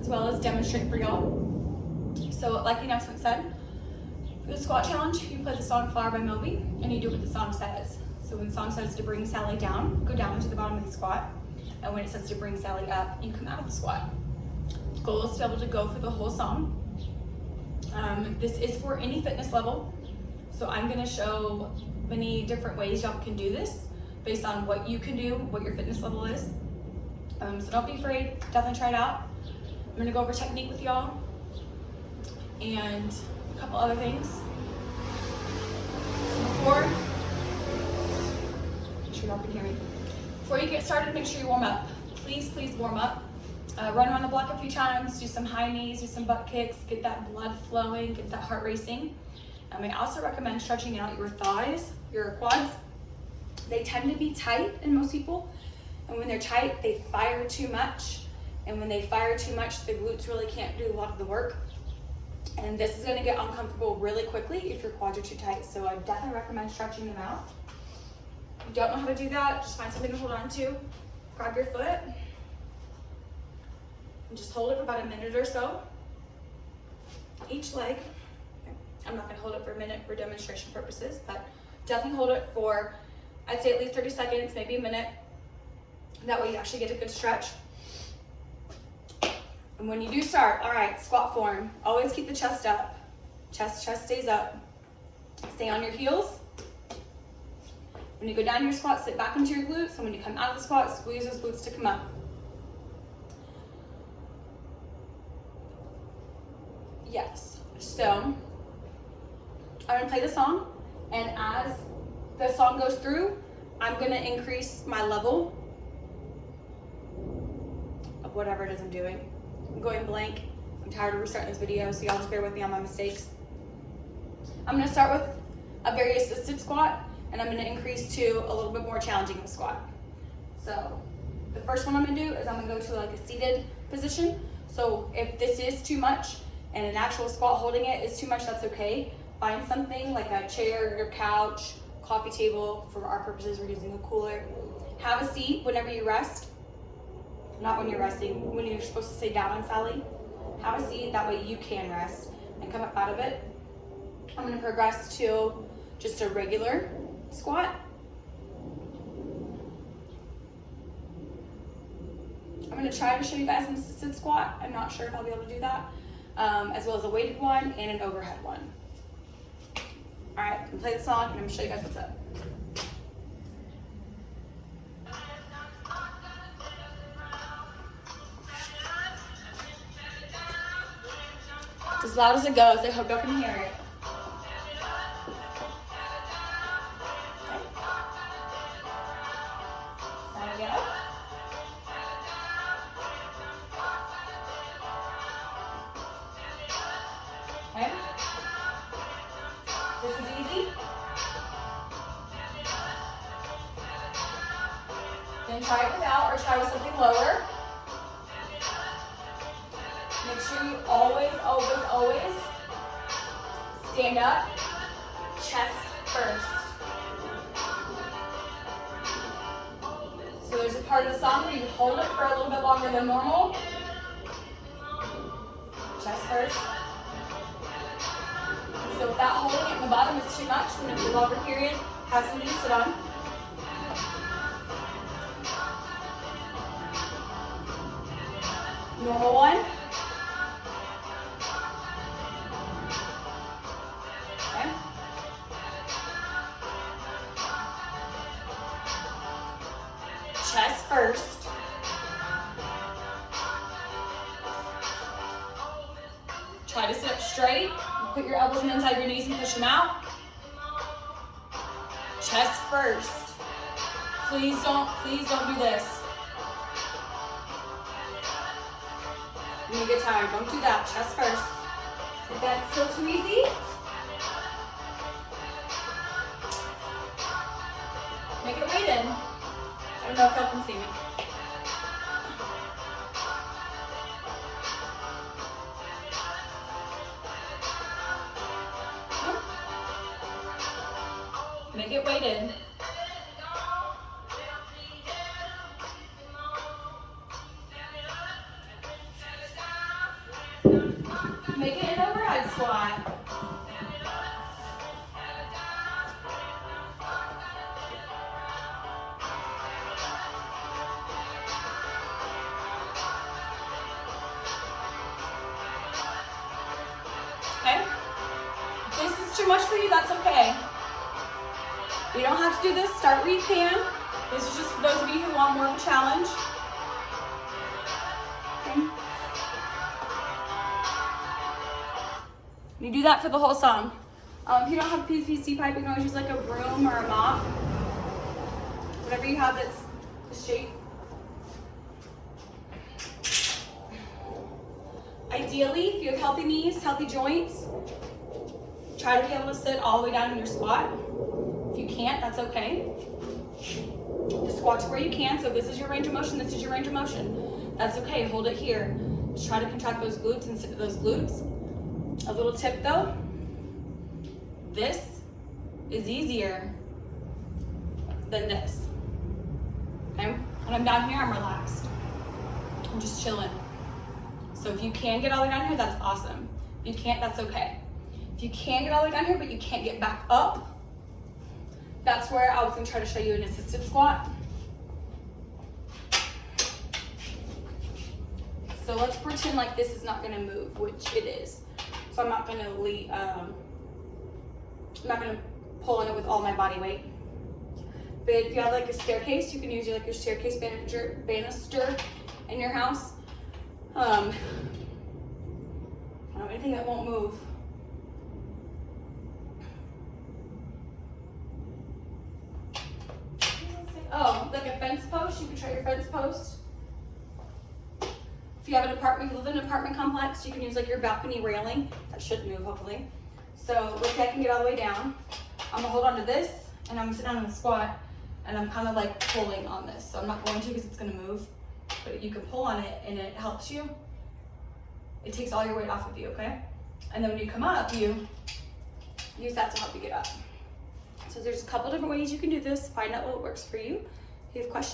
as well as demonstrate for y'all. So like the announcement said, for the squat challenge, you play the song Flower by Moby, and you do what the song says. So when the song says to bring Sally down, go down to the bottom of the squat. And when it says to bring Sally up, you come out of the squat. The goal is to be able to go for the whole song. This is for any fitness level. So I'm gonna show many different ways y'all can do this based on what you can do, what your fitness level is. So don't be afraid, definitely try it out. I'm gonna go over technique with y'all and a couple other things. So make sure y'all can hear me. Before you get started, make sure you warm up. Please warm up. Run around the block a few times, do some high knees, do some butt kicks, get that blood flowing, get that heart racing. I also recommend stretching out your thighs, your quads. They tend to be tight in most people, and when they're tight, they fire too much. And when they fire too much, the glutes really can't do a lot of the work. And this is gonna get uncomfortable really quickly if your quads are too tight. So I definitely recommend stretching them out. If you don't know how to do that, just find something to hold on to. Grab your foot and just hold it for about a minute or so. Each leg. I'm not gonna hold it for a minute for demonstration purposes, but definitely hold it for, I'd say at least 30 seconds, maybe a minute. That way you actually get a good stretch. And when you do start, all right, squat form, always keep the chest up. Chest stays up. Stay on your heels. When you go down your squat, sit back into your glutes, and when you come out of the squat, squeeze those glutes to come up. Yes, so I'm gonna play the song, and as the song goes through, I'm gonna increase my level of whatever it is I'm doing. I'm going blank. I'm tired of restarting this video, so y'all just bear with me on my mistakes. I'm gonna start with a very assisted squat, and I'm gonna increase to a little bit more challenging of a squat. So the first one I'm gonna do is I'm gonna go to like a seated position. So if this is too much and an actual squat holding it is too much, that's okay. Find something like a chair, your couch, coffee table. For our purposes, we're using a cooler. Have a seat whenever you rest. Not when you're resting, when you're supposed to stay down on Sally. Have a seat, that way you can rest and come up out of it. I'm gonna progress to just a regular squat. I'm gonna try to show you guys an assisted squat. I'm not sure if I'll be able to do that. As well as a weighted one and an overhead one. All right, I'm gonna play the song and I'm gonna show you guys what's up. As loud as it goes, I hope y'all can hear it. Sally, get up. Okay. This is easy. Then try it without or try with something lower. Make sure you always stand up, chest first. So there's a part of the song where you hold it for a little bit longer than normal. Chest first. So if that holding it in the bottom is too much, when it's a longer period, have something to sit on. Normal one. Okay. Chest first. Try to sit up straight. Put your elbows inside your knees and push them out. Chest first. Please don't do this. When you get tired, don't do that. Chest first. If that's still too easy, make it weighted. I don't know if y'all can see me. Make it weighted. Make it an overhead squat. Okay? If this is too much for you, that's okay. You don't have to do this. Start where you can. This is just for those of you who want more of a challenge. Okay. You do that for the whole song. If you don't have a PVC pipe, you can always use like a broom or a mop. Whatever you have that's the shape. Ideally, if you have healthy knees, healthy joints, try to be able to sit all the way down in your squat. If you can't, that's okay. Just squat to where you can. So this is your range of motion, this is your range of motion. That's okay, hold it here. Just try to contract those glutes and sit to those glutes. A little tip though, this is easier than this. Okay? When I'm down here, I'm relaxed. I'm just chilling. So if you can get all the way down here, that's awesome. If you can't, that's okay. If you can get all the way down here, but you can't get back up, that's where I was gonna try to show you an assisted squat. So let's pretend like this is not gonna move, which it is. So I'm not gonna pull on it with all my body weight. But if you have like a staircase, you can use like your staircase banister in your house. Anything that won't move. Oh, like a fence post, you can try your fence post. If you have an apartment, you live in an apartment complex, you can use like your balcony railing. That should move, hopefully. So let's say I can get all the way down. I'm gonna hold on to this, and I'm gonna sit down in the squat, and I'm kind of like pulling on this. So I'm not going to because it's gonna move, but you can pull on it, and it helps you. It takes all your weight off of you, okay? And then when you come up, you use that to help you get up. So there's a couple different ways you can do this. Find out what works for you. If you have questions,